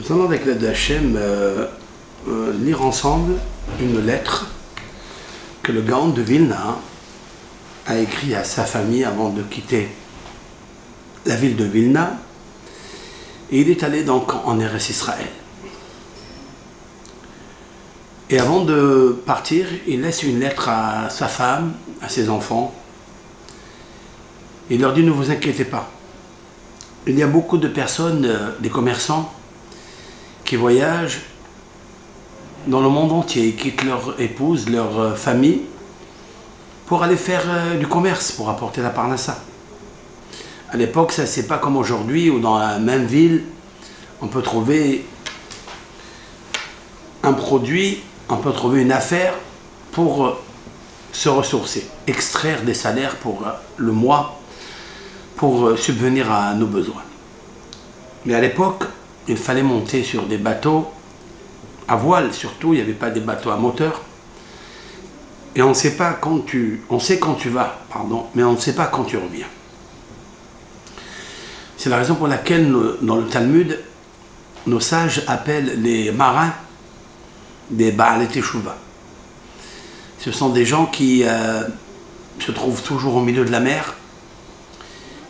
Nous allons avec l'aide d'Hachem lire ensemble une lettre que le Gaon de Vilna a écrit à sa famille avant de quitter la ville de Vilna, et il est allé donc en Eretz Israël. Et avant de partir, il laisse une lettre à sa femme, à ses enfants. Il leur dit: ne vous inquiétez pas. Il y a beaucoup de personnes, des commerçants, qui voyagent dans le monde entier, qui quittent leur épouse, leur famille, pour aller faire du commerce, pour apporter la parnassa. À l'époque, ça c'est pas comme aujourd'hui, où dans la même ville, on peut trouver un produit, on peut trouver une affaire pour se ressourcer, extraire des salaires pour le mois, pour subvenir à nos besoins. Mais à l'époque, il fallait monter sur des bateaux à voile, surtout, il n'y avait pas des bateaux à moteur. Et on sait quand tu vas, mais on ne sait pas quand tu reviens. C'est la raison pour laquelle, dans le Talmud, nos sages appellent les marins des Baalei Teshuvah. Ce sont des gens qui se trouvent toujours au milieu de la mer.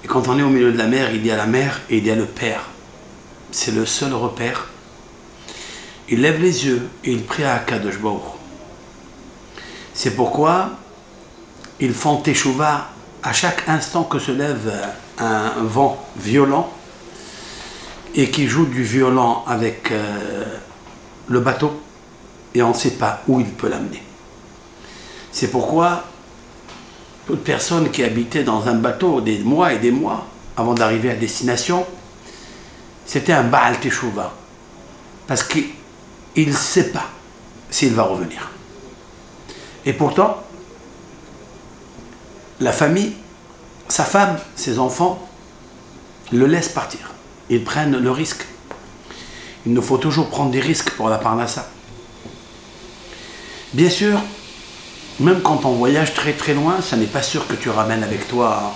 Et quand on est au milieu de la mer, il y a la mer et il y a le Père. C'est le seul repère. Il lève les yeux et il prie à Akadosh Baruch. C'est pourquoi ils font Teshuvah à chaque instant que se lève un vent violent et qui joue du violent avec le bateau, et on ne sait pas où il peut l'amener. C'est pourquoi toute personne qui habitait dans un bateau des mois et des mois avant d'arriver à destination, c'était un Baal Teshuvah, parce qu'il ne sait pas s'il va revenir. Et pourtant, la famille, sa femme, ses enfants, le laissent partir. Ils prennent le risque. Il nous faut toujours prendre des risques pour la parnassa. Bien sûr, même quand on voyage très très loin, ça n'est pas sûr que tu ramènes avec toi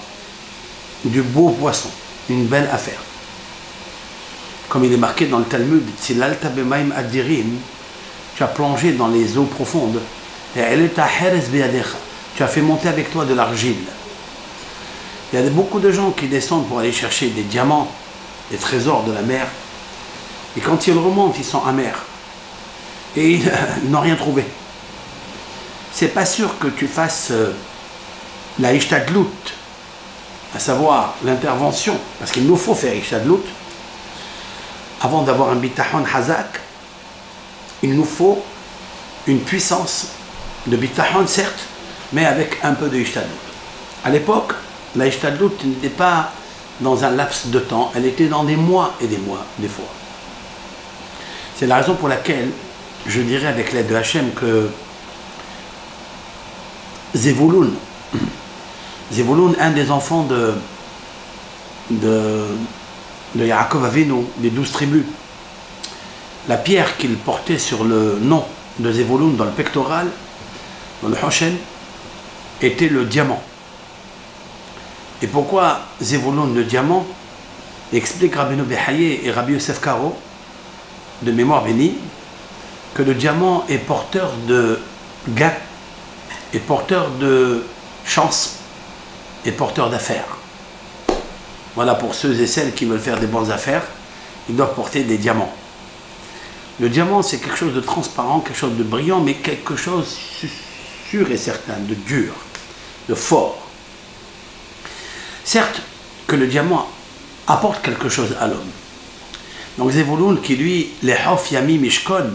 du beau poisson, une belle affaire. Comme il est marqué dans le Talmud, si l'alta bemaim adirim, tu as plongé dans les eaux profondes, et tu as fait monter avec toi de l'argile. Il y a beaucoup de gens qui descendent pour aller chercher des diamants, des trésors de la mer, et quand ils remontent, ils sont amers, et ils n'ont rien trouvé. C'est pas sûr que tu fasses la ishtadlout, à savoir l'intervention, parce qu'il nous faut faire ishtadlout. Avant d'avoir un bitachon hazak, il nous faut une puissance de bitachon, certes, mais avec un peu de ishtadlout. À l'époque, la ishtadlout n'était pas dans un laps de temps, elle était dans des mois et des mois, des fois. C'est la raison pour laquelle je dirais avec l'aide de Hachem que Zevulun, un des enfants de Yaakov Avinu, des 12 tribus, la pierre qu'il portait sur le nom de Zevulun dans le pectoral, dans le Hoshen, était le diamant. Et pourquoi Zevulun le diamant? Explique Rabbeinu Behaye et Rabbi Yosef Karo, de mémoire bénie, que le diamant est porteur de gain, est porteur de chance, est porteur d'affaires. Voilà, pour ceux et celles qui veulent faire des bonnes affaires, ils doivent porter des diamants. Le diamant, c'est quelque chose de transparent, quelque chose de brillant, mais quelque chose sûr et certain, de dur, de fort. Certes que le diamant apporte quelque chose à l'homme. Donc Zevulun, qui lui, les Hof Yami Mishkon,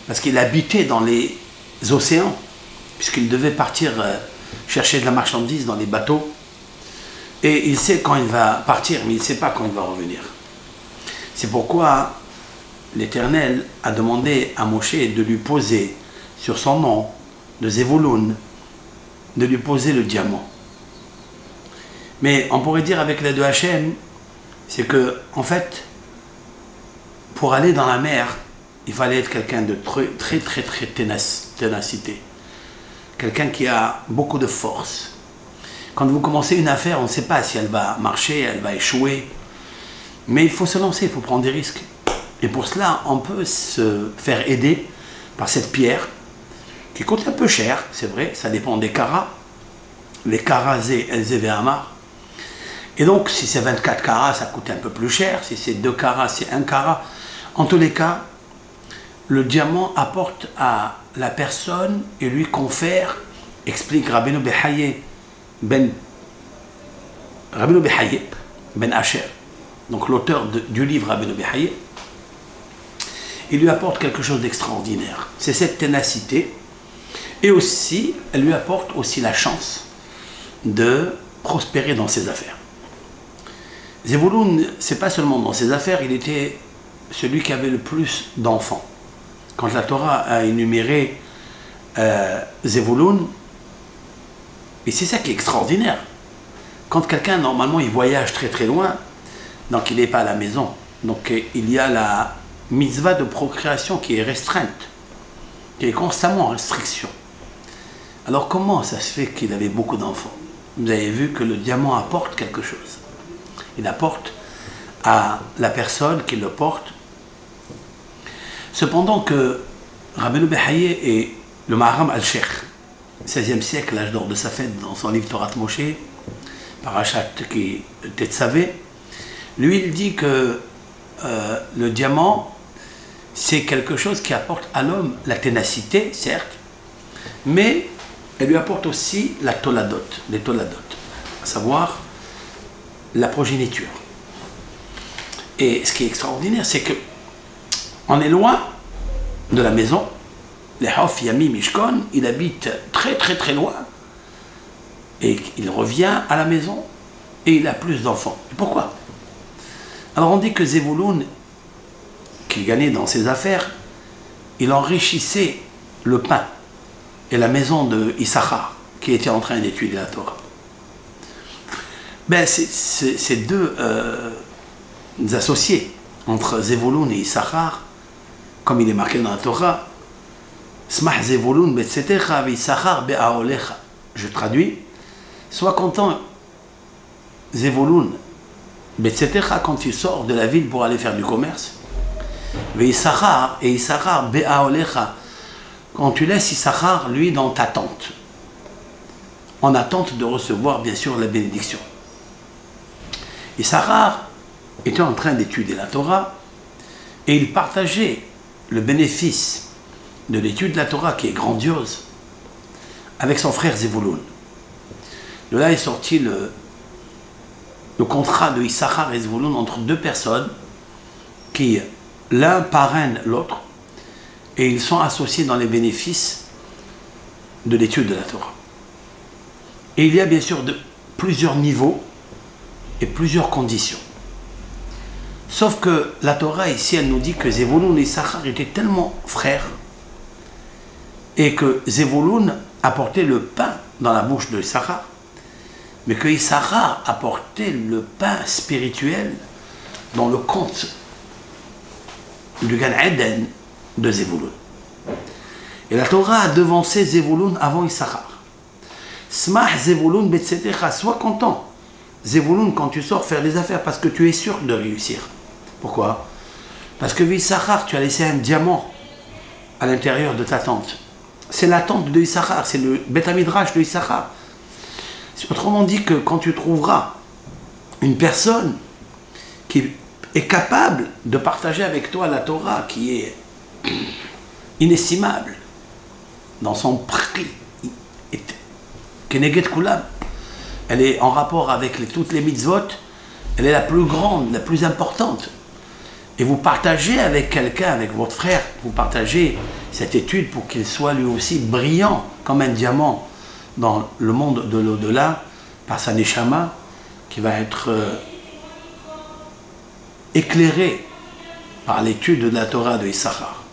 parce qu'il habitait dans les océans, puisqu'il devait partir chercher de la marchandise dans les bateaux, et il sait quand il va partir, mais il ne sait pas quand il va revenir. C'est pourquoi l'Éternel a demandé à Moshe de lui poser sur son nom de Zevulun, de lui poser le diamant. Mais on pourrait dire avec l'aide de Hachem, c'est que, en fait, pour aller dans la mer, il fallait être quelqu'un de très ténacité. Quelqu'un qui a beaucoup de force. Quand vous commencez une affaire, on ne sait pas si elle va marcher, elle va échouer. Mais il faut se lancer, il faut prendre des risques. Et pour cela, on peut se faire aider par cette pierre qui coûte un peu cher, c'est vrai, ça dépend des carats. Les carats LZV Amar. Et donc, si c'est 24 carats, ça coûte un peu plus cher. Si c'est 2 carats, c'est 1 carat. En tous les cas, le diamant apporte à la personne et lui confère, explique Rabbeinu Behaye ben Asher, donc l'auteur du livre Rabbeinu Behaye, il lui apporte quelque chose d'extraordinaire. C'est cette ténacité. Et aussi, elle lui apporte aussi la chance de prospérer dans ses affaires. Zevouloun, c'est pas seulement dans ses affaires, il était celui qui avait le plus d'enfants. Quand la Torah a énuméré Zevouloun, et c'est ça qui est extraordinaire. Quand quelqu'un, normalement, il voyage très très loin, donc il n'est pas à la maison. Donc il y a la mitzvah de procréation qui est restreinte, qui est constamment en restriction. Alors comment ça se fait qu'il avait beaucoup d'enfants? Vous avez vu que le diamant apporte quelque chose. Il apporte à la personne qui le porte. Cependant que Rabbeinu Behaye et le Maharam al-Sheikh, 16e siècle, l'âge d'or de Safed, dans son livre Torat Moshe, Parashat qui Tetzavé, lui il dit que le diamant, c'est quelque chose qui apporte à l'homme la ténacité, certes, mais elle lui apporte aussi la toladot, les toladot, à savoir la progéniture. Et ce qui est extraordinaire, c'est que on est loin de la maison. Les Hof, Yami, Mishkon, il habite très très très loin. Et il revient à la maison et il a plus d'enfants. Pourquoi? Alors on dit que Zevouloun, qui gagnait dans ses affaires, il enrichissait le pain et la maison de Issachar, qui était en train d'étudier la Torah. Ben, ces deux associés entre Zevouloun et Issachar, comme il est marqué dans la Torah, Smach Zevouloun betzetecha v'Issachar be'aolecha. Je traduis, sois content, Zevouloun betzetecha, quand tu sors de la ville pour aller faire du commerce, v'Issachar et Issachar be'aolecha, quand tu laisses Issachar, lui, dans ta tente, en attente de recevoir, bien sûr, la bénédiction. Issachar était en train d'étudier la Torah et il partageait le bénéfice de l'étude de la Torah, qui est grandiose, avec son frère Zevouloun. De là est sorti le contrat de Issachar et Zevouloun entre deux personnes qui, l'un parraine l'autre, et ils sont associés dans les bénéfices de l'étude de la Torah. Et il y a bien sûr plusieurs niveaux et plusieurs conditions. Sauf que la Torah ici, elle nous dit que Zevouloun et Issachar étaient tellement frères et que Zevouloun apportait le pain dans la bouche de Issachar, mais que Issachar apportait le pain spirituel dans le compte du Gan Eden de Zevouloun. Et la Torah a devancé Zevouloun avant Issachar. Smach Zevouloun betzetecha, sois content, Zevouloun, quand tu sors faire des affaires, parce que tu es sûr de réussir. Pourquoi? Parce que Issachar, tu as laissé un diamant à l'intérieur de ta tente. C'est la tente de Issachar, c'est le Beth Midrash de Issachar. Autrement dit que quand tu trouveras une personne qui est capable de partager avec toi la Torah, qui est inestimable dans son prix, Keneged Kulam, elle est en rapport avec toutes les mitzvot, elle est la plus grande, la plus importante. Et vous partagez avec quelqu'un, avec votre frère, vous partagez cette étude pour qu'il soit lui aussi brillant comme un diamant dans le monde de l'au-delà, par sa neshama, qui va être éclairé par l'étude de la Torah de Issachar.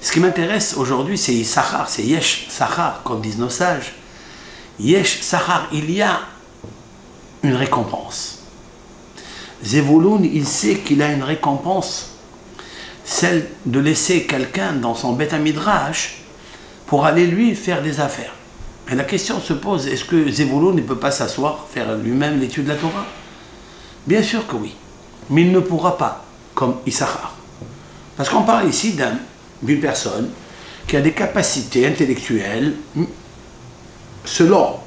Ce qui m'intéresse aujourd'hui, c'est Issachar, c'est Yesh Sachar, comme disent nos sages. Yesh Sachar, il y a une récompense. Zevouloun, il sait qu'il a une récompense, celle de laisser quelqu'un dans son Beth Midrash pour aller lui faire des affaires. Et la question se pose, est-ce que Zevouloun ne peut pas s'asseoir, faire lui-même l'étude de la Torah? Bien sûr que oui, mais il ne pourra pas comme Issachar. Parce qu'on parle ici d'une personne qui a des capacités intellectuelles selon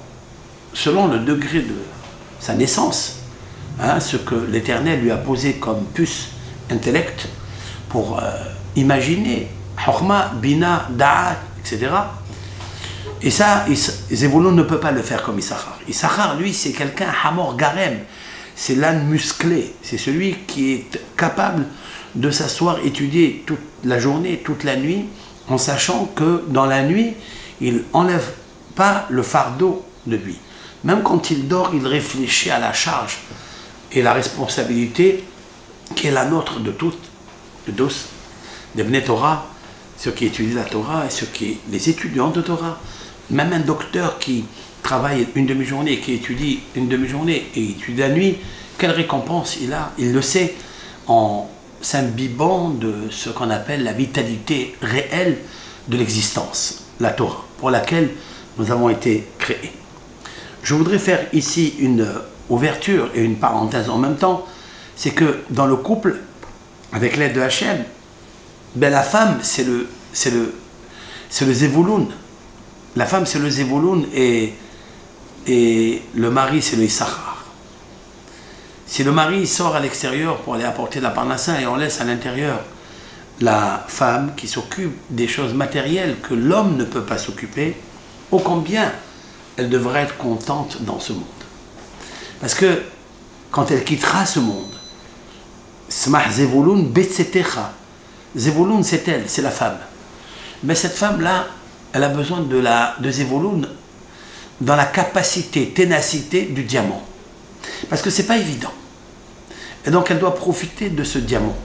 le degré de sa naissance, hein, ce que l'Éternel lui a posé comme puce intellect pour imaginer, Chokhma, Bina, Da'at, etc. Et ça, Zévoulon ne peut pas le faire comme Issachar. Issachar, lui, c'est quelqu'un, Hamor Garem, c'est l'âne musclé, c'est celui qui est capable de s'asseoir, étudier toute la journée, toute la nuit, en sachant que dans la nuit, il n'enlève pas le fardeau de lui. Même quand il dort, il réfléchit à la charge et la responsabilité qui est la nôtre de tous, des Bnei Torah, ceux qui étudient la Torah et les étudiants de Torah. Même un docteur qui travaille une demi-journée, qui étudie une demi-journée et étudie la nuit, quelle récompense il a? Il le sait en s'imbibant de ce qu'on appelle la vitalité réelle de l'existence, la Torah, pour laquelle nous avons été créés. Je voudrais faire ici une ouverture et une parenthèse en même temps, c'est que dans le couple, avec l'aide de Hachem, ben la femme c'est le Zévouloun. La femme c'est le Zévouloun et le mari c'est le Issachar. Si le mari sort à l'extérieur pour aller apporter la parnassa et on laisse à l'intérieur la femme qui s'occupe des choses matérielles que l'homme ne peut pas s'occuper, ô combien elle devrait être contente dans ce monde. Parce que quand elle quittera ce monde, Smah Zévouloun Betsetecha, Zévouloun c'est elle, c'est la femme. Mais cette femme-là, elle a besoin de Zévouloun dans la capacité, ténacité du diamant. Parce que c'est pas évident. Et donc elle doit profiter de ce diamant.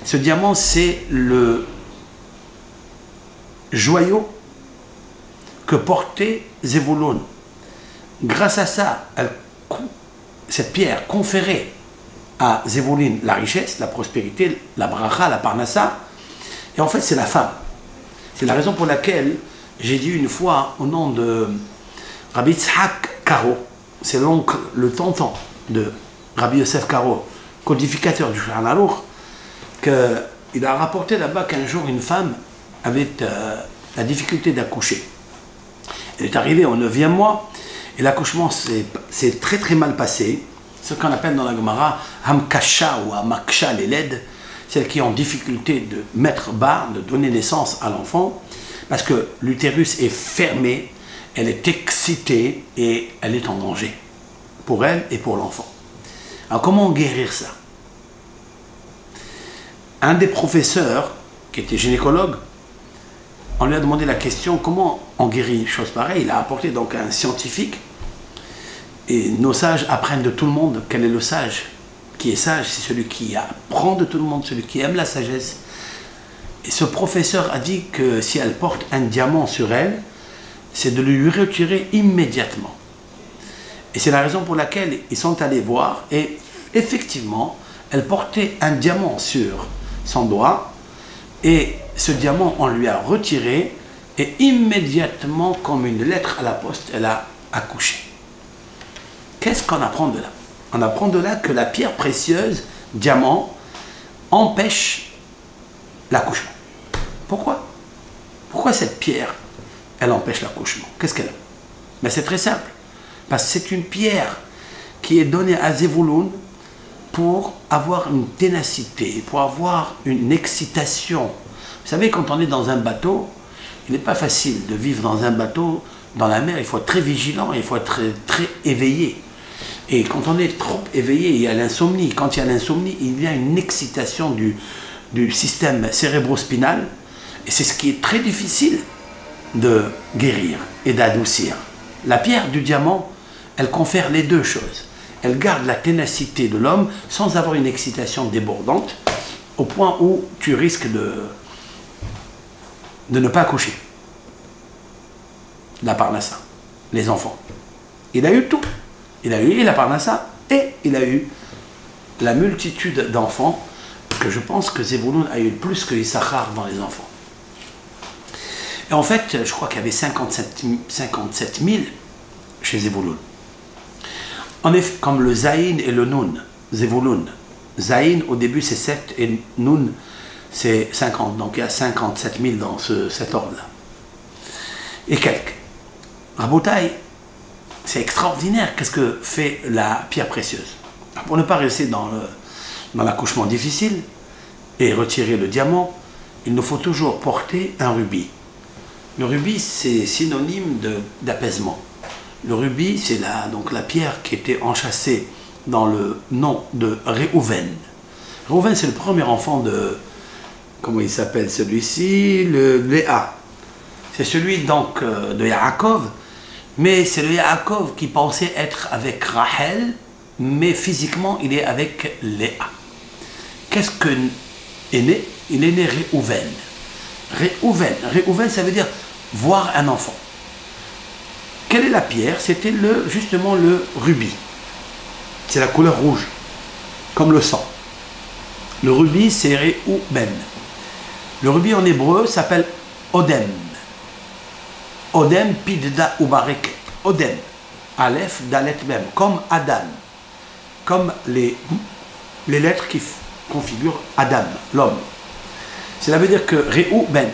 Ce diamant, c'est le joyau que portait Zévouloun. Grâce à ça, cette pierre conférait à Zévouloun la richesse, la prospérité, la bracha, la parnassa. Et en fait, c'est la femme. C'est la raison pour laquelle j'ai dit une fois au nom de Rabbi Yitzhak Karo, c'est l'oncle, le tonton de Rabbi Yosef Karo, codificateur du Shulchan Aruch, qu'il a rapporté là-bas qu'un jour une femme avait la difficulté d'accoucher. Elle est arrivée au 9e mois et l'accouchement s'est très très mal passé, ce qu'on appelle dans la Gemara Hamkasha ou Hamaksha les laides, celles qui ont difficulté de mettre bas, de donner naissance à l'enfant, parce que l'utérus est fermé, elle est excitée et elle est en danger pour elle et pour l'enfant. Alors comment guérir ça? Un des professeurs, qui était gynécologue, on lui a demandé la question comment on guérit une chose pareille. Il a apporté donc un scientifique, et nos sages apprennent de tout le monde. Quel est le sage? Qui est sage? C'est celui qui apprend de tout le monde, celui qui aime la sagesse. Et ce professeur a dit que si elle porte un diamant sur elle, c'est de lui retirer immédiatement. Et c'est la raison pour laquelle ils sont allés voir, et effectivement, elle portait un diamant sur son doigt, et ce diamant, on lui a retiré, et immédiatement, comme une lettre à la poste, elle a accouché. Qu'est-ce qu'on apprend de là? On apprend de là que la pierre précieuse, diamant, empêche l'accouchement. Pourquoi? Pourquoi cette pierre, elle empêche l'accouchement? Qu'est-ce qu'elle a? Ben c'est très simple. Parce que c'est une pierre qui est donnée à Zévouloun pour avoir une ténacité, pour avoir une excitation. Vous savez, quand on est dans un bateau, il n'est pas facile de vivre dans un bateau, dans la mer, il faut être très vigilant, il faut être très, très éveillé. Et quand on est trop éveillé, il y a l'insomnie. Quand il y a l'insomnie, il y a une excitation du système cérébrospinal. Et c'est ce qui est très difficile de guérir et d'adoucir. La pierre du diamant, elle confère les deux choses. Elle garde la ténacité de l'homme sans avoir une excitation débordante, au point où tu risques de ne pas accoucher. La parnassa, les enfants. Il a eu tout. Il a eu la parnassa et il a eu la multitude d'enfants que je pense que Zévouloun a eu plus que Issachar dans les enfants. Et en fait, je crois qu'il y avait 57 000 chez Zévouloun. En effet, comme le Zaïn et le Noun, Zévouloun, Zaïn, au début, c'est 7 et Nun, c'est 50. Donc il y a 57 000 dans cet ordre-là. Et quelques. Rabotaï, c'est extraordinaire. Qu'est-ce que fait la pierre précieuse? Pour ne pas rester dans l'accouchement difficile et retirer le diamant, il nous faut toujours porter un rubis. Le rubis, c'est synonyme d'apaisement. Le rubis, c'est la pierre qui était enchâssée dans le nom de Réhouven. Réhouven, c'est le premier enfant de, comment il s'appelle celui-ci, le Léa. C'est celui donc de Yaakov, mais c'est le Yaakov qui pensait être avec Rachel, mais physiquement il est avec Léa. Qu'est-ce que est né? Il est né Réhouven. Réhouven, ça veut dire voir un enfant. Quelle est la pierre? C'était justement le rubis. C'est la couleur rouge, comme le sang. Le rubis, c'est Réhouben. Le rubis en hébreu s'appelle Odem. Odem, Pidda ou Bareket. Odem. Aleph, Dalet même. Comme Adam. Comme les lettres qui configurent Adam, l'homme. Cela veut dire que Réhouben,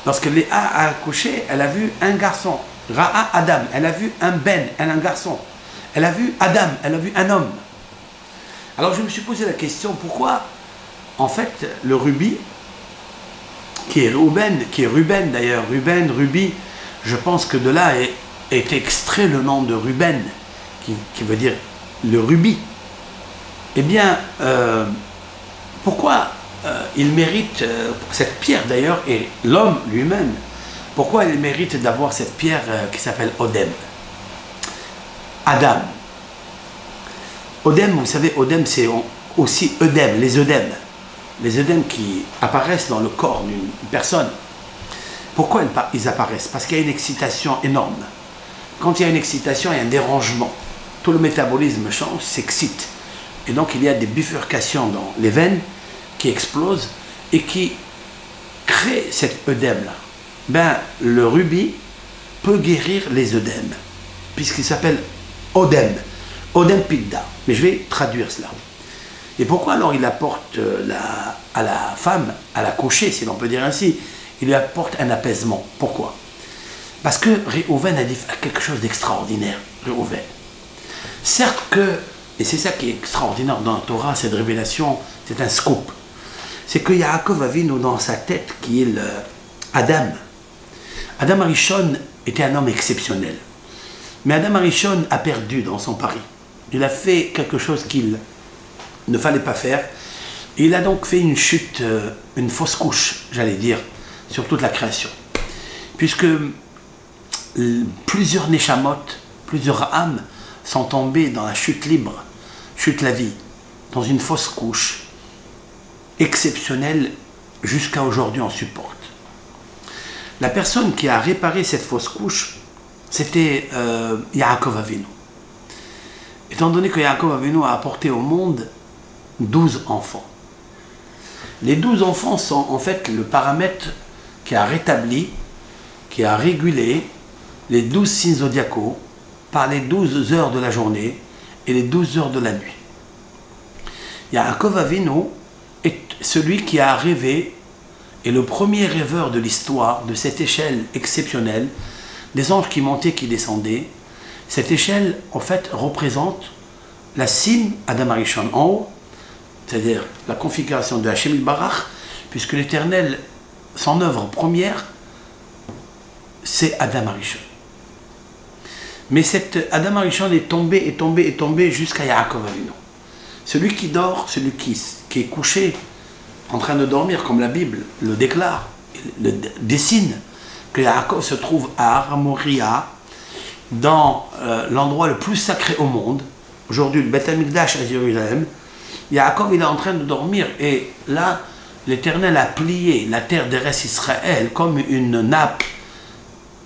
lorsque Léa a accouché, elle a vu un garçon. Ra'a Adam, elle a vu un Ben, un garçon. Elle a vu Adam, elle a vu un homme. Alors je me suis posé la question, pourquoi en fait le rubis, qui est Ruben d'ailleurs, Ruben, Rubis, je pense que de là est extrait le nom de Ruben, qui veut dire le rubis. Eh bien, pourquoi il mérite cette pierre d'ailleurs, et l'homme lui-même, pourquoi il mérite d'avoir cette pierre qui s'appelle Odem? Adam. Odem, vous savez, Odem, c'est aussi œdème, les œdèmes. Les œdèmes qui apparaissent dans le corps d'une personne. Pourquoi ils apparaissent? Parce qu'il y a une excitation énorme. Quand il y a une excitation, il y a un dérangement. Tout le métabolisme change, s'excite. Et donc il y a des bifurcations dans les veines qui explosent et qui créent cet œdème-là. Ben, le rubis peut guérir les œdèmes, puisqu'il s'appelle Odem. Odem Pidda. Mais je vais traduire cela. Et pourquoi alors il apporte à la femme, à la coucher, si l'on peut dire ainsi, il lui apporte un apaisement? Pourquoi? Parce que Réhouven a dit quelque chose d'extraordinaire. Réhouven. Certes que, et c'est ça qui est extraordinaire dans la Torah, cette révélation, c'est un scoop. C'est que Yaakov Avinu dans sa tête, qui est Adam. Adam Arishon était un homme exceptionnel. Mais Adam Arishon a perdu dans son pari. Il a fait quelque chose qu'il ne fallait pas faire. Il a donc fait une chute, une fausse couche, j'allais dire, sur toute la création. Puisque plusieurs Neshamot, plusieurs âmes sont tombées dans la chute libre, chute la vie, dans une fausse couche exceptionnelle, jusqu'à aujourd'hui on supporte. La personne qui a réparé cette fausse couche, c'était Yaakov Avinu. Étant donné que Yaakov Avinu a apporté au monde 12 enfants. Les 12 enfants sont en fait le paramètre qui a rétabli, qui a régulé les 12 signes zodiacaux par les 12 heures de la journée et les 12 heures de la nuit. Yaakov Avinu est celui qui a rêvé, et le premier rêveur de l'histoire de cette échelle exceptionnelle, des anges qui montaient, qui descendaient. Cette échelle, en fait, représente la cime Adam Arishon en haut, c'est-à-dire la configuration de Hachem Barach, puisque l'Éternel, son œuvre première, c'est Adam Arishon. Mais cet Adam Arishon est tombé jusqu'à Yaakov Avinu. Celui qui dort, celui qui est couché, en train de dormir, comme la Bible le déclare, le dessine, que Yaakov se trouve à Har Moria, dans l'endroit le plus sacré au monde. Aujourd'hui, le Beth Amikdash à Jérusalem. Yaakov, il est en train de dormir, et là, l'Éternel a plié la terre d'Eretz Israël comme une nappe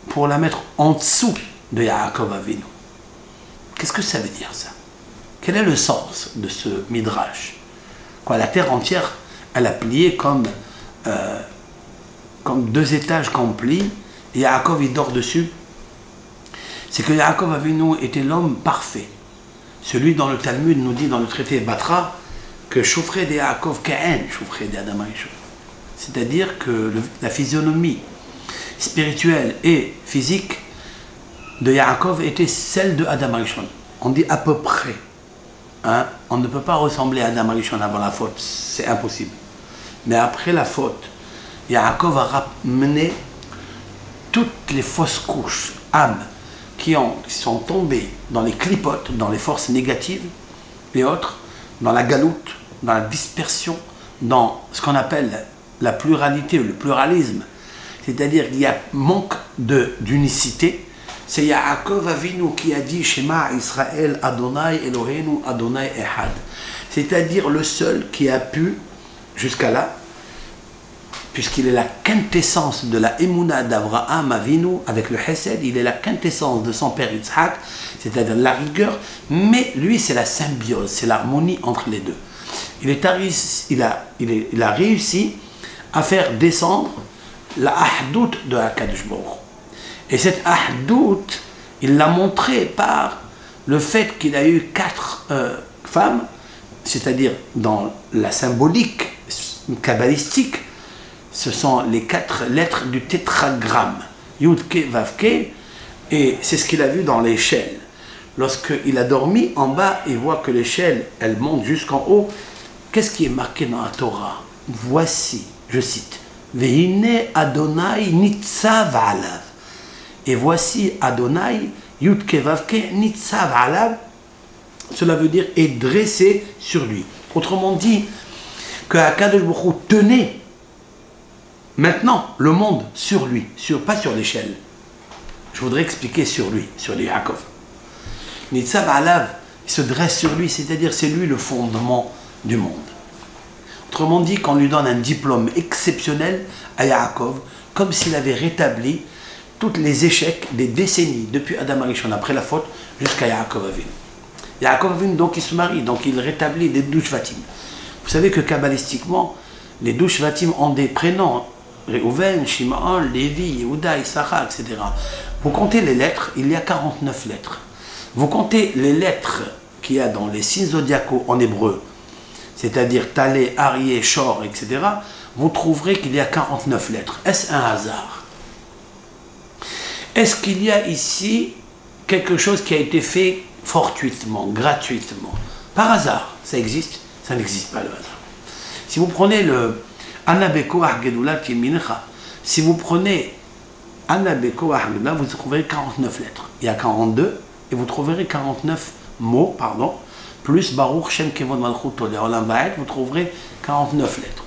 pour la mettre en dessous de Yaakov Avinu. Qu'est-ce que ça veut dire, ça? Quel est le sens de ce midrash? Quoi, la terre entière, elle a plié comme 2 étages qu'on plie, et Yaakov, il dort dessus. C'est que Yaakov Avinu était l'homme parfait. Celui dont le Talmud nous dit dans le traité Batra, que Shofred et Yaakov Ka'en, Shofred et Adam Arishon. C'est-à-dire que la physionomie spirituelle et physique de Yaakov était celle de Adam Arishon. On dit à peu près. Hein? On ne peut pas ressembler à Adam Arishon avant la faute, c'est impossible. Mais après la faute, Yaakov a ramené toutes les fausses couches, âmes, qui sont tombées dans les clipotes, dans les forces négatives et autres, dans la galoute, dans la dispersion, dans ce qu'on appelle la pluralité ou le pluralisme. C'est-à-dire qu'il y a manque d'unicité. C'est Yaakov Avinu qui a dit Shema Israël Adonai Eloheinu Adonai Ehad. C'est-à-dire le seul qui a pu, jusqu'à là, puisqu'il est la quintessence de la Emouna d'Abraham Avinu avec le Hesed, il est la quintessence de son père Yitzhak, c'est-à-dire la rigueur, mais lui c'est la symbiose, c'est l'harmonie entre les deux. Il a réussi à faire descendre la ahdout de HaKadosh Baruch Hu. Et cette ahdout, il l'a montré par le fait qu'il a eu 4 femmes, c'est-à-dire dans la symbolique kabbalistique, ce sont les 4 lettres du tétragramme, Yud Ke Vav Ke, et c'est ce qu'il a vu dans l'échelle. Lorsqu'il a dormi en bas, il voit que l'échelle, elle monte jusqu'en haut. Qu'est-ce qui est marqué dans la Torah? Voici, je cite, Vehine Adonai Nitzav Alav. Et voici Adonai, Yud Ke Vav Ke Nitzav Alav. Cela veut dire est dressé sur lui. Autrement dit, que HaKadosh Baruch Hu tenait maintenant le monde sur lui, pas sur l'échelle. Je voudrais expliquer sur lui, sur les Yaakov. Nitzav Alav, il se dresse sur lui, c'est-à-dire c'est lui le fondement du monde. Autrement dit, qu'on lui donne un diplôme exceptionnel à Yaakov, comme s'il avait rétabli tous les échecs des décennies, depuis Adam Arishon, après la faute, jusqu'à Yaakov Avinu. Yaakov Avinu, donc il se marie, donc il rétablit les 12 Shvatim. Vous savez que kabbalistiquement, les 12 Shvatim ont des prénoms, Reuven, Shimon, Lévi, Yehuda, Issachar, etc. Vous comptez les lettres, il y a 49 lettres. Vous comptez les lettres qu'il y a dans les signes zodiacaux en hébreu, c'est-à-dire Talé, Arié, Shor, etc., vous trouverez qu'il y a 49 lettres. Est-ce un hasard? Est-ce qu'il y a ici quelque chose qui a été fait fortuitement, gratuitement? Par hasard, ça existe? Ça n'existe pas le hasard. Si vous prenez le Anabeko Argedulat Yemincha, si vous prenez Anabeko Argedulat, vous trouverez 49 lettres. Il y a 42 et vous trouverez 49 mots, pardon, plus Baruch Shem Kevod Malchut Toleh Olam Va'ed, vous trouverez 49 lettres,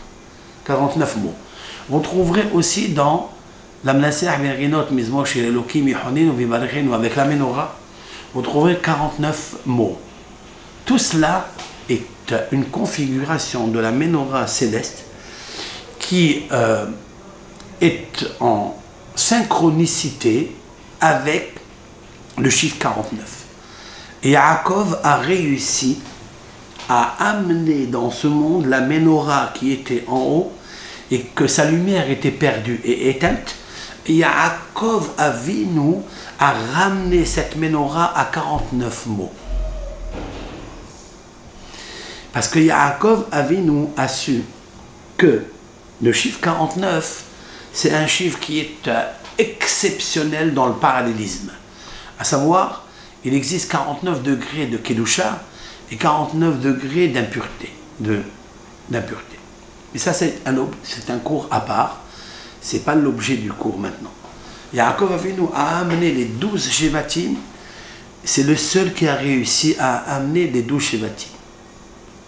49 mots. Vous trouverez aussi dans la Mnasseh Berinot Mizmor Shel Elokim Yichoninu Vivarechenu avec la Menorah, vous trouverez 49 mots. Tout cela est une configuration de la Menorah céleste qui est en synchronicité avec le chiffre 49. Et Yaakov a réussi à amener dans ce monde la Menorah qui était en haut et que sa lumière était perdue et éteinte. Et Yaakov Avinu a ramené cette Menorah à 49 mots. Parce que Yaakov Avinu a su que le chiffre 49, c'est un chiffre qui est exceptionnel dans le parallélisme. À savoir, il existe 49 degrés de Kedusha et 49 degrés d'impureté. Et ça, c'est un cours à part. Ce n'est pas l'objet du cours maintenant. Yaakov Avinu a amené les 12 Shevatim. C'est le seul qui a réussi à amener les 12 Shevatim.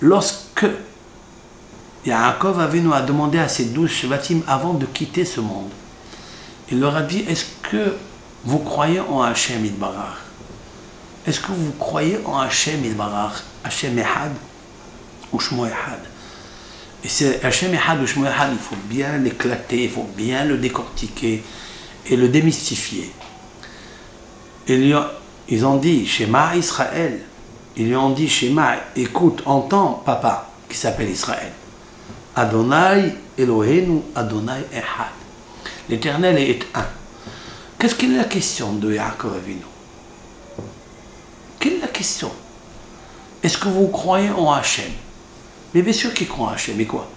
Lorsque Yaakov Avinu a demandé à ces 12 Shevatim avant de quitter ce monde, il leur a dit, est-ce que vous croyez en Hashem Yitbarach? Est-ce que vous croyez en Hashem Yitbarach, Hashem Ehad ou Shmo Ehad? Et c'est Hashem Ehad ou Shmo Ehad, il faut bien l'éclater, il faut bien le décortiquer et le démystifier. Ils ont dit, Shema Israël. Ils lui ont dit, Shema, écoute, entends papa, qui s'appelle Israël. Adonai Eloheinu Adonai Ehad. L'Éternel est un. Qu'est-ce qu'est la question de Yaakov Avinu? Quelle est la question? Est-ce que vous croyez en Hachem? Mais bien sûr qu'ils croient en Hachem, mais quoi?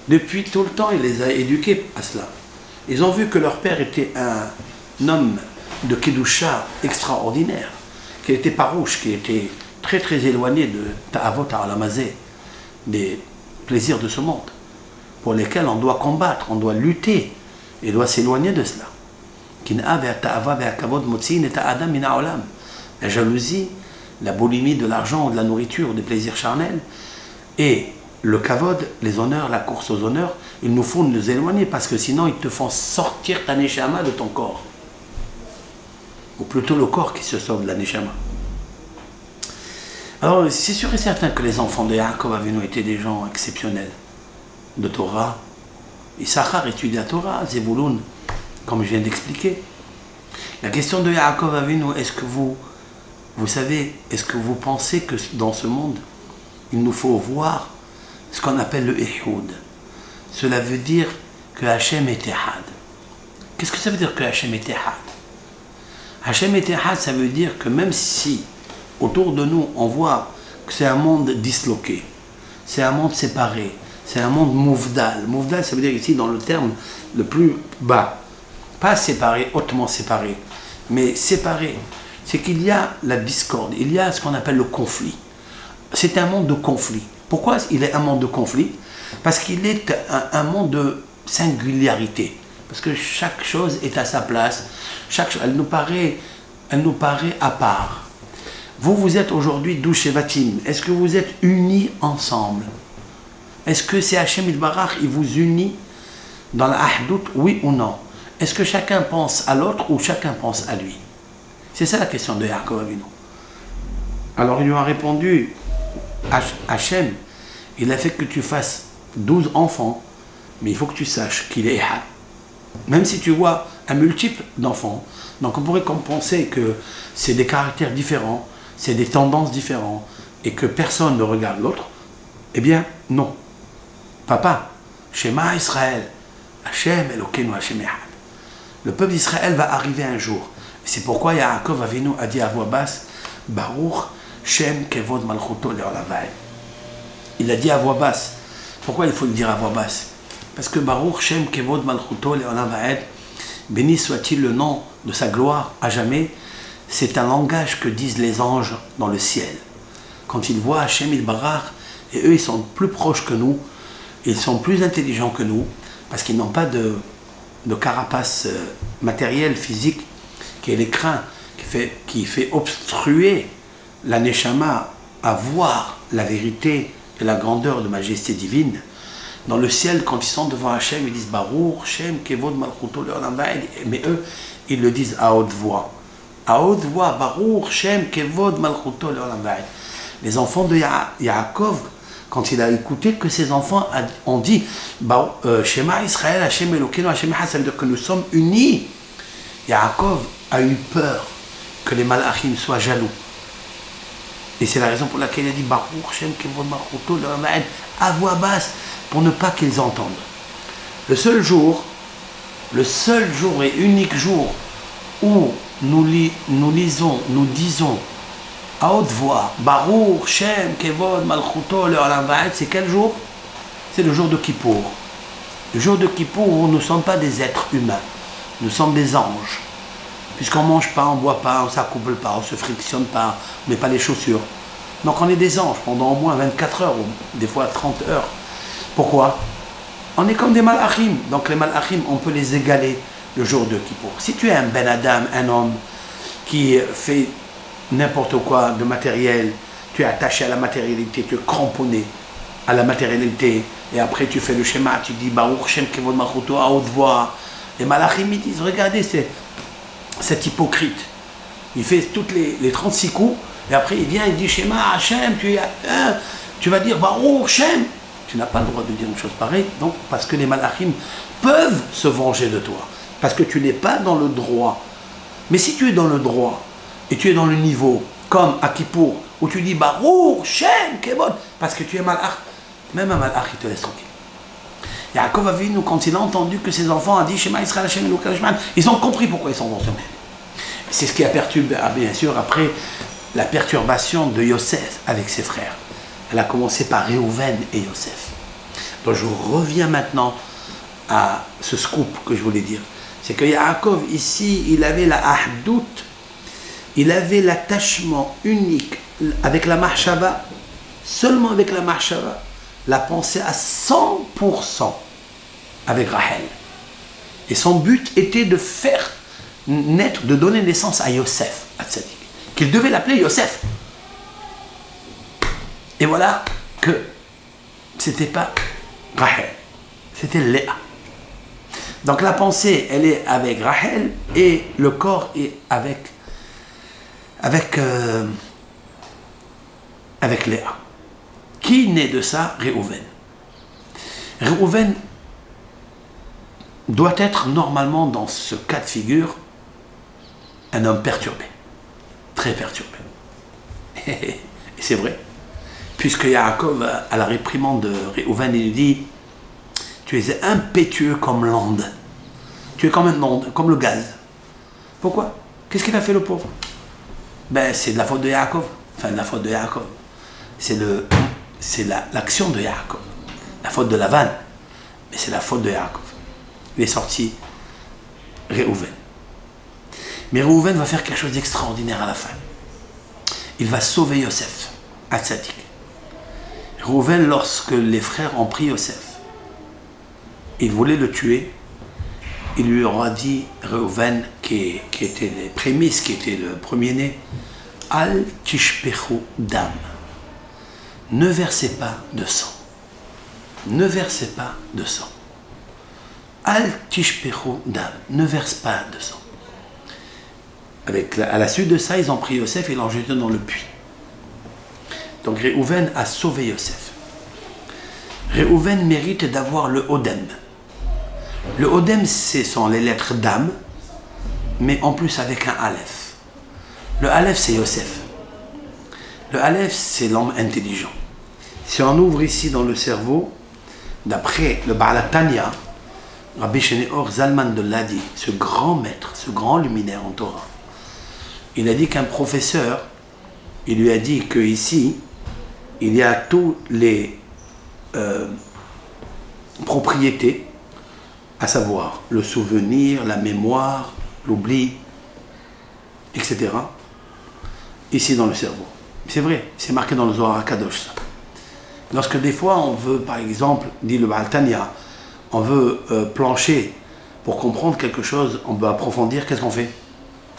Depuis tout le temps, il les a éduqués à cela. Ils ont vu que leur père était un homme de Kedusha extraordinaire, qui était farouche, qui était très très éloigné de Ta'avot Alamazé, des plaisirs de ce monde, pour lesquels on doit combattre, on doit lutter, et doit s'éloigner de cela. La jalousie, la boulimie de l'argent ou de la nourriture, des plaisirs charnels, et le kavod, les honneurs, la course aux honneurs, il nous faut nous éloigner parce que sinon ils te font sortir ta neshama de ton corps. Ou plutôt le corps qui se sauve de la neshama. Alors c'est sûr et certain que les enfants de Yaakov Avinu étaient des gens exceptionnels. De Torah, Issachar étudie la Torah, Zebulun, comme je viens d'expliquer. La question de Yaakov Avinu, est-ce que vous savez, est-ce que vous pensez que dans ce monde, il nous faut voir ce qu'on appelle le Ehud? Cela veut dire que Hachem est Ehad. Qu'est-ce que ça veut dire que Hachem est Ehad? Hachem est Ehad, ça veut dire que même si autour de nous, on voit que c'est un monde disloqué, c'est un monde séparé, c'est un monde mouvdal. Mouvdal, ça veut dire ici, dans le terme le plus bas, pas séparé, hautement séparé, mais séparé. C'est qu'il y a la discorde, il y a ce qu'on appelle le conflit. C'est un monde de conflit. Pourquoi il est un monde de conflit? Parce qu'il est un monde de singularité. Parce que chaque chose est à sa place. Elle nous paraît à part. Vous êtes aujourd'hui Douchevatim. Est-ce que vous êtes unis ensemble? Est-ce que c'est Hachem Yitbarach, il vous unit dans la Ahdout, oui ou non? Est-ce que chacun pense à l'autre ou chacun pense à lui? C'est ça la question de Yaakov Avinu. Alors il lui a répondu, Hachem, il a fait que tu fasses 12 enfants, mais il faut que tu saches qu'il est Ehad. Même si tu vois un multiple d'enfants, donc on pourrait penser que c'est des caractères différents, c'est des tendances différentes, et que personne ne regarde l'autre, eh bien non. Papa, Shema Israël, Hachem Elokeinu Hachem Ehad. Le peuple d'Israël va arriver un jour. C'est pourquoi Yaakov Avinu a dit à voix basse, Baruch Shem Kevod Malchuto Le'olam Va'ed. Il a dit à voix basse. Pourquoi il faut le dire à voix basse? Parce que Baruch Shem Kevod Malchuto Le'olam Va'ed, béni soit-il le nom de sa gloire à jamais, c'est un langage que disent les anges dans le ciel. Quand ils voient Hachem Yitbarach, et eux ils sont plus proches que nous, ils sont plus intelligents que nous, parce qu'ils n'ont pas de carapace matérielle, physique, qui est l'écrin, qui fait obstruer la neshama à voir la vérité et la grandeur de majesté divine. Dans le ciel, quand ils sont devant Hachem, ils disent Baruch, Shem, Kevod, Malchuto, Le'olam Va'ed. Mais eux, ils le disent à haute voix. À haute voix, Baruch, Shem, Kevod, Malchuto, Le'olam Va'ed. Les enfants de Yaakov, quand il a écouté que ses enfants ont dit Shema Israël, Hachem Elokeinu, Hachem Echad, ça veut dire que nous sommes unis. Yaakov a eu peur que les malachim soient jaloux. Et c'est la raison pour laquelle il a dit Baruch Shem Kevod Malchuto Le'olam Va'ed à voix basse pour ne pas qu'ils entendent. Le seul jour et unique jour où nous disons à haute voix Baruch Shem Kevod Malchuto Le'olam Va'ed, c'est quel jour? C'est le jour de Kippour. Le jour de Kippour où nous ne sommes pas des êtres humains, nous sommes des anges. Puisqu'on ne mange pas, on ne boit pas, on ne s'accouple pas, on ne se frictionne pas, on ne met pas les chaussures. Donc on est des anges pendant au moins 24 heures, ou des fois 30 heures. Pourquoi? On est comme des malachim. Donc les malachim, on peut les égaler le jour de Kippour. Si tu es un ben Adam, un homme qui fait n'importe quoi de matériel, tu es attaché à la matérialité, tu es cramponné à la matérialité, et après tu fais le schéma, tu dis Baruch Shem Kevod Malchuto à haute voix. Les malachim ils disent, regardez, cet hypocrite, il fait toutes les 36 coups, et après il vient, il dit Shema Hachem, tu vas dire Baruch Shem. Tu n'as pas le droit de dire une chose pareille, donc, parce que les malachim peuvent se venger de toi, parce que tu n'es pas dans le droit. Mais si tu es dans le droit, et tu es dans le niveau, comme à Kippour, où tu dis Baruch Shem Kevod, parce que tu es malach, même un malach il te laisse tranquille. Yaakov Avinu, quand il a entendu que ses enfants ont dit Shema Israël, Hachem Elokeinu, ils ont compris pourquoi ils sont dans ce monde. C'est ce qui a perturbé, bien sûr, après la perturbation de Yosef avec ses frères. Elle a commencé par Réhouven et Yosef. Donc je reviens maintenant à ce scoop que je voulais dire. C'est que Yaakov, ici, il avait la ahdout, il avait l'attachement unique avec la mahshava, seulement avec la mahshava, la pensée à 100% avec Rachel. Et son but était de faire naître, de donner naissance à Yosef, à Tzadik, qu'il devait l'appeler Yosef. Et voilà que c'était pas Rachel, c'était Léa. Donc la pensée, elle est avec Rachel et le corps est avec Léa. Qui naît de ça? Réhouven. Réhouven doit être normalement dans ce cas de figure un homme perturbé, très perturbé. Et c'est vrai, puisque Yaakov, à la réprimande de Réhouven, il lui dit: tu es impétueux comme l'onde, tu es comme une onde, comme le gaz. Pourquoi? Qu'est-ce qu'il a fait le pauvre? Ben c'est de la faute de Yaakov, enfin de la faute de Yaakov. C'est l'action de Yaakov, la faute de Lavan, mais c'est la faute de Yaakov. Il est sorti Réhouven. Mais Réhouven va faire quelque chose d'extraordinaire à la fin. Il va sauver Yosef, à Tzadik. Réhouven, lorsque les frères ont pris Yosef, ils voulaient le tuer. Il lui aura dit, Réhouven, qui était les prémices, qui était le premier-né: Al tishpechu dam. Ne versez pas de sang. Ne versez pas de sang. Al tishpechu dam. Ne verse pas de sang. À la suite de ça, ils ont pris Yosef et l'ont jeté dans le puits. Donc Réhouven a sauvé Yosef. Réhouven mérite d'avoir le Odem. Le Odem, ce sont les lettres Dam, mais en plus avec un Aleph. Le Aleph, c'est Yosef. Le Aleph, c'est l'homme intelligent. Si on ouvre ici dans le cerveau, d'après le Baal HaTanya, Rabbi Shneur Zalman de Ladi, ce grand maître, ce grand luminaire en Torah, il a dit qu'un professeur, il lui a dit qu'ici, il y a toutes les propriétés, à savoir le souvenir, la mémoire, l'oubli, etc., ici dans le cerveau. C'est vrai, c'est marqué dans le Zohar HaKadosh, ça. Lorsque des fois on veut, par exemple, dit le Baal Tanya, on veut plancher pour comprendre quelque chose, on veut approfondir, qu'est-ce qu'on fait?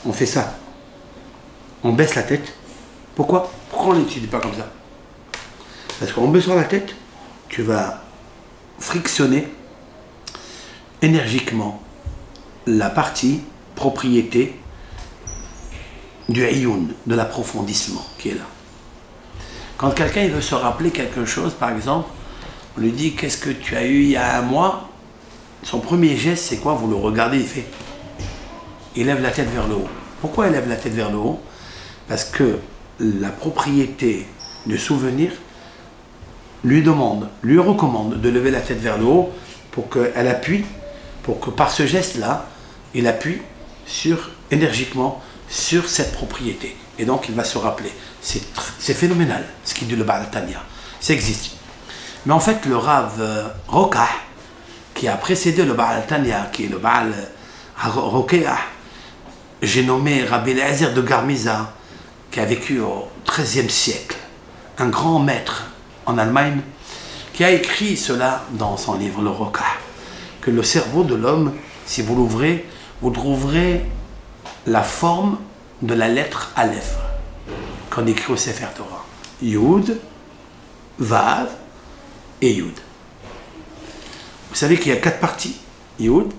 On fait ça. On baisse la tête. Pourquoi? Pourquoi on n'étudie pas comme ça? Parce qu'en baissant la tête, tu vas frictionner énergiquement la partie propriété du ayoun, de l'approfondissement qui est là. Quand quelqu'un veut se rappeler quelque chose, par exemple, on lui dit: qu'est-ce que tu as eu il y a un mois? Son premier geste, c'est quoi? Vous le regardez, il fait, il lève la tête vers le haut. Pourquoi il lève la tête vers le haut? Parce que la propriété du souvenir lui recommande de lever la tête vers le haut pour qu'elle appuie, pour que par ce geste-là, il appuie énergiquement sur cette propriété. Et donc il va se rappeler. C'est phénoménal ce qu'il dit le Baal HaTanya. Ça existe. Mais en fait, le Rav Rokah, qui a précédé le Baal HaTanya, qui est le Baal Rokah, j'ai nommé Rabbi Eliezer de Garmiza, qui a vécu au XIIIe siècle, un grand maître en Allemagne, qui a écrit cela dans son livre, le Rokah, que le cerveau de l'homme, si vous l'ouvrez, vous trouverez la forme de la lettre Aleph, qu'on écrit au Sefer Torah. Yud, Vav et Yud. Vous savez qu'il y a 4 parties. Yud,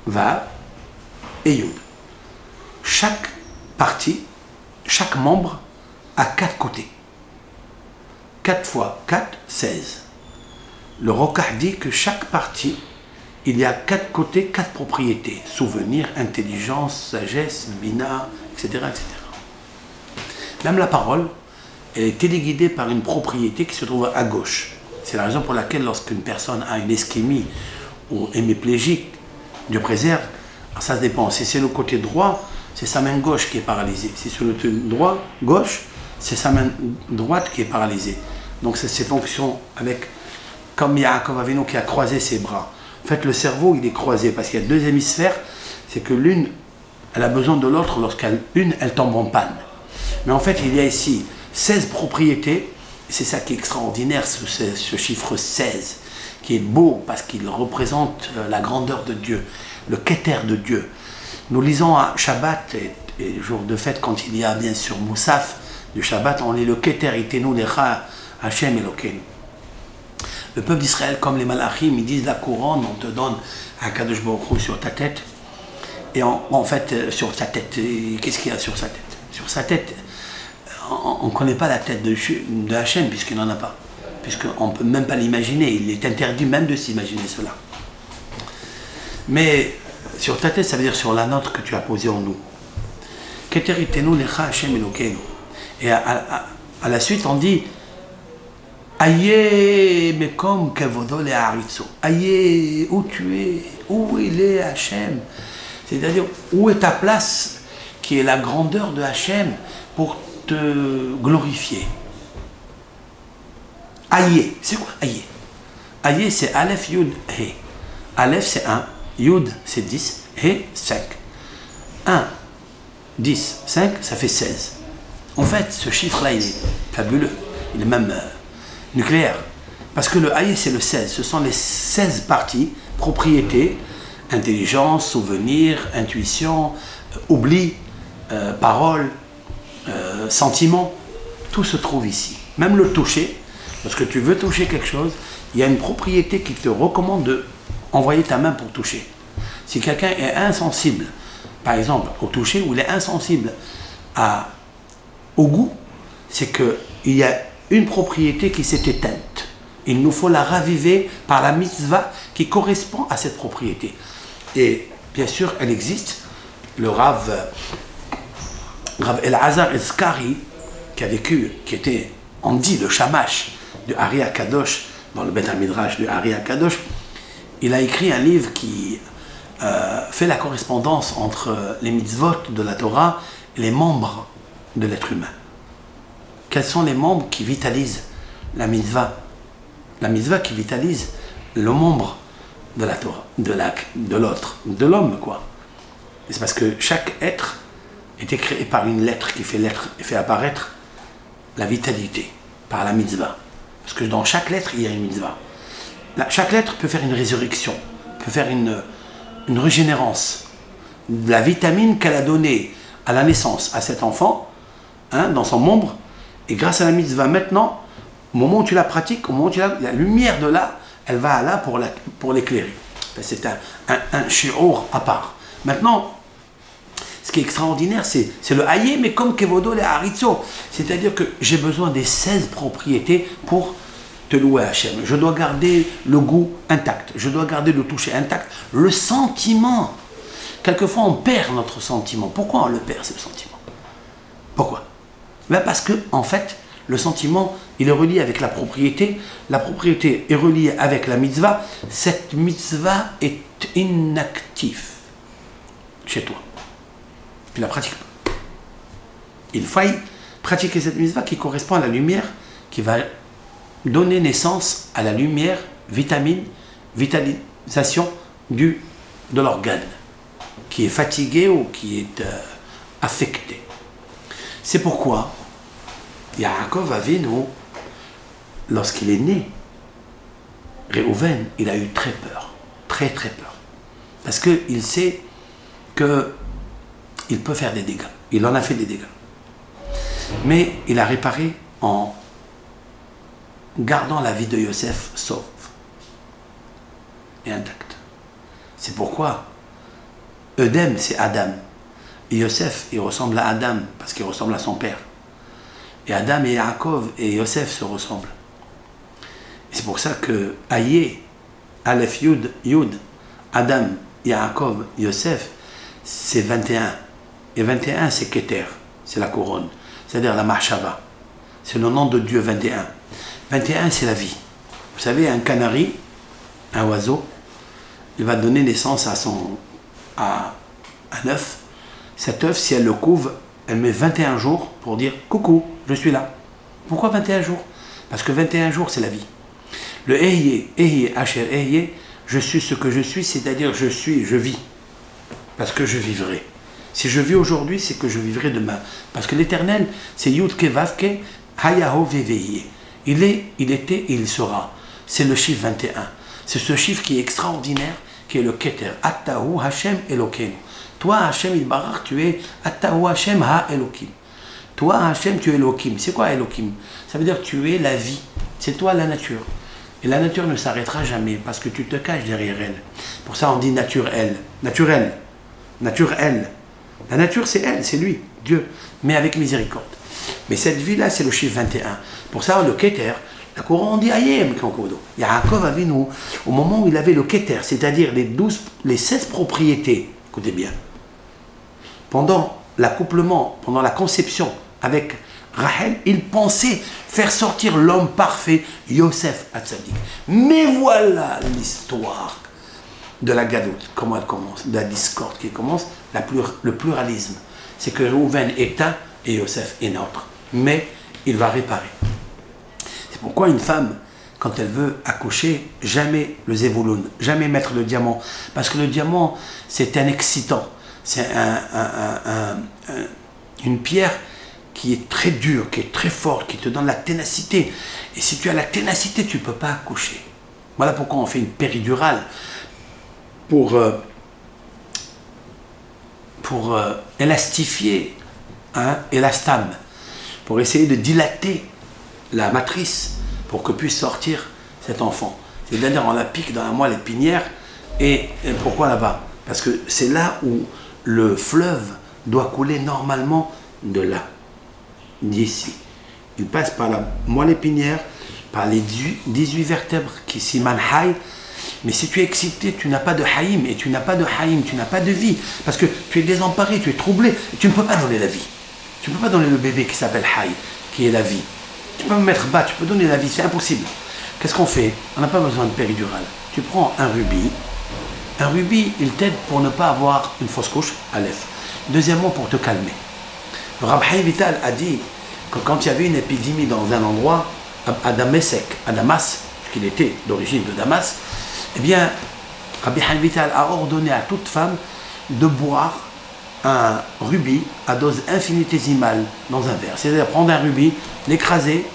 Vav et Yud. Chaque partie, chaque membre a 4 côtés. 4 fois 4, 16. Le Rokah dit que chaque partie, il y a 4 côtés, 4 propriétés. Souvenir, intelligence, sagesse, bina, etc., etc. Même la parole, elle est téléguidée par une propriété qui se trouve à gauche. C'est la raison pour laquelle lorsqu'une personne a une ischémie ou hémiplégique, Dieu préserve, alors ça dépend. Si c'est le côté droit, c'est sa main gauche qui est paralysée. Si c'est le côté droit, gauche, c'est sa main droite qui est paralysée. Donc c'est ses fonctions avec, comme Yaakov Avinu qui a croisé ses bras. En fait, le cerveau, il est croisé parce qu'il y a deux hémisphères. C'est que l'une, elle a besoin de l'autre lorsqu'une, elle tombe en panne. Mais en fait, il y a ici 16 propriétés. C'est ça qui est extraordinaire, ce chiffre 16, qui est beau parce qu'il représente la grandeur de Dieu, le Keter de Dieu. Nous lisons à Shabbat, et jour de fête, quand il y a bien sûr Moussaf du Shabbat, on lit le Keter Itenu Lecha Hashem Elokeinu. Le peuple d'Israël, comme les Malachim, ils disent la couronne, on te donne un Kadosh Baruch Hu sur ta tête. Et en fait, sur sa tête, qu'est-ce qu'il y a sur sa tête? Sur sa tête, on ne connaît pas la tête de Hachem, puisqu'il n'en a pas. Puisqu'on ne peut même pas l'imaginer. Il est interdit même de s'imaginer cela. Mais sur ta tête, ça veut dire sur la nôtre que tu as posée en nous. Keteritenu lecha Hashem Elokeinu. Et à la suite, on dit Aïe, mekom kevodo le haritzo. Aïe, où tu es? Où il est Hachem? C'est-à-dire, où est ta place qui est la grandeur de Hachem pour te glorifier? Aïe, c'est quoi Aïe? Aïe, c'est Aleph, Yud, He. Aleph, c'est 1, Yud, c'est 10, He, 5. 1, 10, 5, ça fait 16. En fait, ce chiffre-là, il est fabuleux. Il est même nucléaire. Parce que le Aïe, c'est le 16. Ce sont les 16 parties, propriétés, intelligence, souvenir, intuition, oubli, parole, sentiment. Tout se trouve ici. Même le toucher. Lorsque tu veux toucher quelque chose, il y a une propriété qui te recommande de envoyer ta main pour toucher. Si quelqu'un est insensible, par exemple, au toucher, ou il est insensible au goût, c'est qu'il y a une propriété qui s'est éteinte. Il nous faut la raviver par la mitzvah qui correspond à cette propriété. Et bien sûr, elle existe. Le Rav Elazar Eskari, qui a vécu, qui était, on dit, le Shamash de Ari HaKadosh, dans le Beth HaMidrash de Ari HaKadosh, il a écrit un livre qui fait la correspondance entre les mitzvot de la Torah et les membres de l'être humain. Quels sont les membres qui vitalisent la mitzvah? La mitzvah qui vitalise le membre de la Torah, de l'autre, de l'homme, quoi. Et c'est parce que chaque être était créé par une lettre qui fait apparaître la vitalité, par la mitzvah. Parce que dans chaque lettre, il y a une mitzvah. Chaque lettre peut faire une résurrection, peut faire une régénérance. La vitamine qu'elle a donnée à la naissance à cet enfant, hein, dans son membre, et grâce à la mitzvah, maintenant, au moment où tu la pratiques, au moment où tu la lumière de là, elle va là pour l'éclairer. C'est un shi'ur à part. Maintenant, ce qui est extraordinaire, c'est le haye, mais comme kevodo le haritzo. C'est-à-dire que j'ai besoin des 16 propriétés pour te louer Hachem. Je dois garder le goût intact. Je dois garder le toucher intact. Le sentiment. Quelquefois, on perd notre sentiment. Pourquoi on le perd, ce sentiment? Pourquoi? Ben parce que, en fait, le sentiment, il est relié avec la propriété. La propriété est reliée avec la mitzvah. Cette mitzvah est inactive chez toi. Tu la pratiques pas. Il faille pratiquer cette mitzvah qui correspond à la lumière, qui va donner naissance à la lumière, vitalisation de l'organe, qui est fatigué ou qui est affecté. C'est pourquoi Yaakov Avinu, lorsqu'il est né, Réhouven, il a eu très peur, très très peur. Parce qu'il sait qu'il peut faire des dégâts. Il en a fait des dégâts. Mais il a réparé en gardant la vie de Yosef sauve et intacte. C'est pourquoi Edem, c'est Adam. Et Yosef, il ressemble à Adam parce qu'il ressemble à son père. Et Adam et Yaakov et Yosef se ressemblent. Et c'est pour ça que Aïe, Aleph Yud, Adam, Yaakov, Yosef, c'est 21. Et 21, c'est Keter, c'est la couronne. C'est-à-dire la Mahshava. C'est le nom de Dieu, 21. 21, c'est la vie. Vous savez, un canari, un oiseau, il va donner naissance à un œuf. Cet œuf, si elle le couve, elle met 21 jours pour dire coucou. je suis là. Pourquoi 21 jours? Parce que 21 jours, c'est la vie. Le Ehye, Asher Ehye, je suis ce que je suis, c'est-à-dire je vis. Parce que je vivrai. Si je vis aujourd'hui, c'est que je vivrai demain. Parce que l'éternel, c'est Yudke Vavke, Hayaho Veveye. Il est, il était et il sera. C'est le chiffre 21. C'est ce chiffre qui est extraordinaire, qui est le Keter. Attahu Hashem Elokeinu. Toi, Hashem Ilbarach, tu es Attahu Hashem Ha Elokim. Toi, Hashem, tu es Elokim. C'est quoi Elokim? Ça veut dire que tu es la vie. C'est toi la nature. Et la nature ne s'arrêtera jamais parce que tu te caches derrière elle. Pour ça, on dit naturel. Naturel. Naturel. La nature, c'est elle, c'est lui, Dieu. Mais avec miséricorde. Mais cette vie-là, c'est le chiffre 21. Pour ça, le Keter, la couronne, on dit Ayem Kankodo. Yaakov Avinu, au moment où il avait le Keter, c'est-à-dire les 16 propriétés, écoutez bien, pendant l'accouplement, pendant la conception avec Rachel, il pensait faire sortir l'homme parfait, Yosef Hatzadik. Mais voilà l'histoire de la gadoute, comment elle commence, de la discorde qui commence, le pluralisme. C'est que Rouven est un et Yosef est notre. Mais il va réparer. C'est pourquoi une femme, quand elle veut accoucher, jamais le zévouloun, jamais mettre le diamant. Parce que le diamant, c'est un excitant. C'est une pierre qui est très dure, qui est très forte, qui te donne la ténacité. Et si tu as la ténacité, tu ne peux pas accoucher. Voilà pourquoi on fait une péridurale. Pour élastifier élastame, pour essayer de dilater la matrice pour que puisse sortir cet enfant. C'est-à-dire on la pique dans la moelle épinière. Et pourquoi là-bas? Parce que c'est là où le fleuve doit couler normalement de là, d'ici. Il passe par la moelle épinière, par les 18 vertèbres qui s'y manhaï. Mais si tu es excité, tu n'as pas de haïm, et tu n'as pas de haïm, tu n'as pas de vie, parce que tu es désemparé, tu es troublé, et tu ne peux pas donner la vie. Tu ne peux pas donner le bébé qui s'appelle haï, qui est la vie. Tu peux me mettre bas, tu peux donner la vie, c'est impossible. Qu'est-ce qu'on fait? On n'a pas besoin de péridurale. Tu prends un rubis, il t'aide pour ne pas avoir une fausse couche, Aleph. Deuxièmement, pour te calmer. Le Rabbi Chaim Vital a dit que quand il y avait une épidémie dans un endroit, à Damas, qu'il était d'origine de Damas, eh bien, Rabbi Chaim Vital a ordonné à toute femme de boire un rubis à dose infinitésimale dans un verre. C'est-à-dire prendre un rubis, l'écraser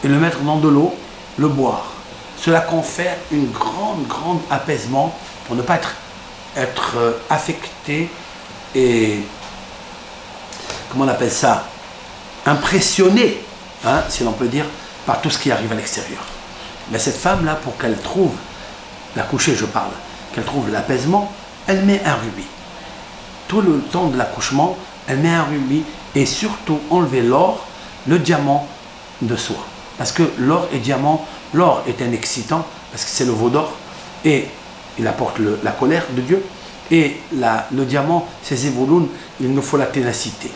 et le mettre dans de l'eau, le boire. Cela confère un grand apaisement pour ne pas être affecté et, comment on appelle ça, impressionné, hein, si l'on peut dire, par tout ce qui arrive à l'extérieur. Mais cette femme-là, pour qu'elle trouve, la coucher je parle, qu'elle trouve l'apaisement, elle met un rubis. Tout le temps de l'accouchement, elle met un rubis et surtout enlever l'or, le diamant de soi. Parce que l'or et diamant, l'or est un excitant, parce que c'est le veau d'or, et il apporte la colère de Dieu, et le diamant, c'est Zévouloun, il nous faut la ténacité.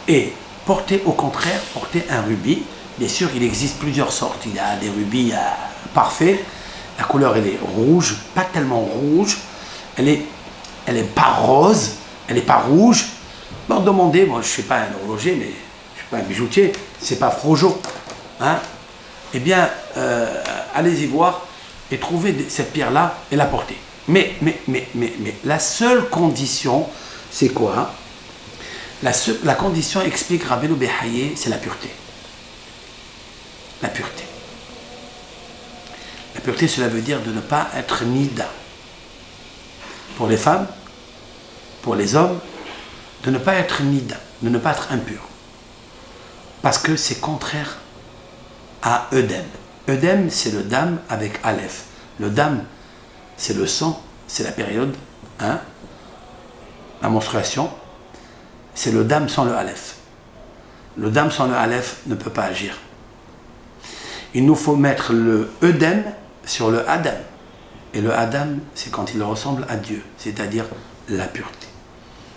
Et porter au contraire, porter un rubis, bien sûr il existe plusieurs sortes, il y a des rubis parfaits, la couleur elle est rouge, pas tellement rouge, elle est pas rose, elle n'est pas rouge. Bon, demandez, moi je ne suis pas un horloger, mais je ne suis pas un bijoutier, c'est pas Frojo. Hein? Eh bien, allez-y voir et trouvez cette pierre-là et la portez. Mais, la seule condition, c'est quoi? La condition, explique Rabbeinu Behaye, c'est la pureté. La pureté. La pureté, cela veut dire de ne pas être nida. Pour les femmes, pour les hommes, de ne pas être nida, de ne pas être impur. Parce que c'est contraire à Edem. Edem, c'est le dam avec Aleph. Le dam, c'est le sang, c'est la période, hein, la menstruation. C'est le dam sans le Aleph. Le dam sans le Aleph ne peut pas agir. Il nous faut mettre le Edem sur le Adam. Et le Adam, c'est quand il ressemble à Dieu, c'est-à-dire la pureté.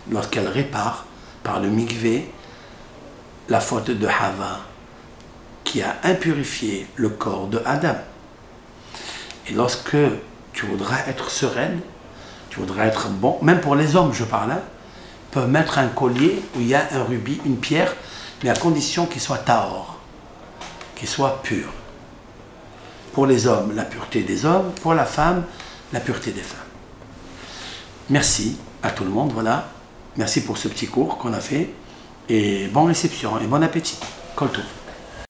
Lorsqu'elle répare par le mikvé la faute de Hava, qui a impurifié le corps de Adam. Et lorsque tu voudras être sereine, tu voudras être bon, même pour les hommes, je parle, peuvent mettre un collier où il y a un rubis, une pierre mais à condition qu'il soit tahor, qu'il soit pur. Pour les hommes, la pureté des hommes, pour la femme, la pureté des femmes. Merci à tout le monde, voilà. Merci pour ce petit cours qu'on a fait, et bonne réception et bon appétit. Kol tov.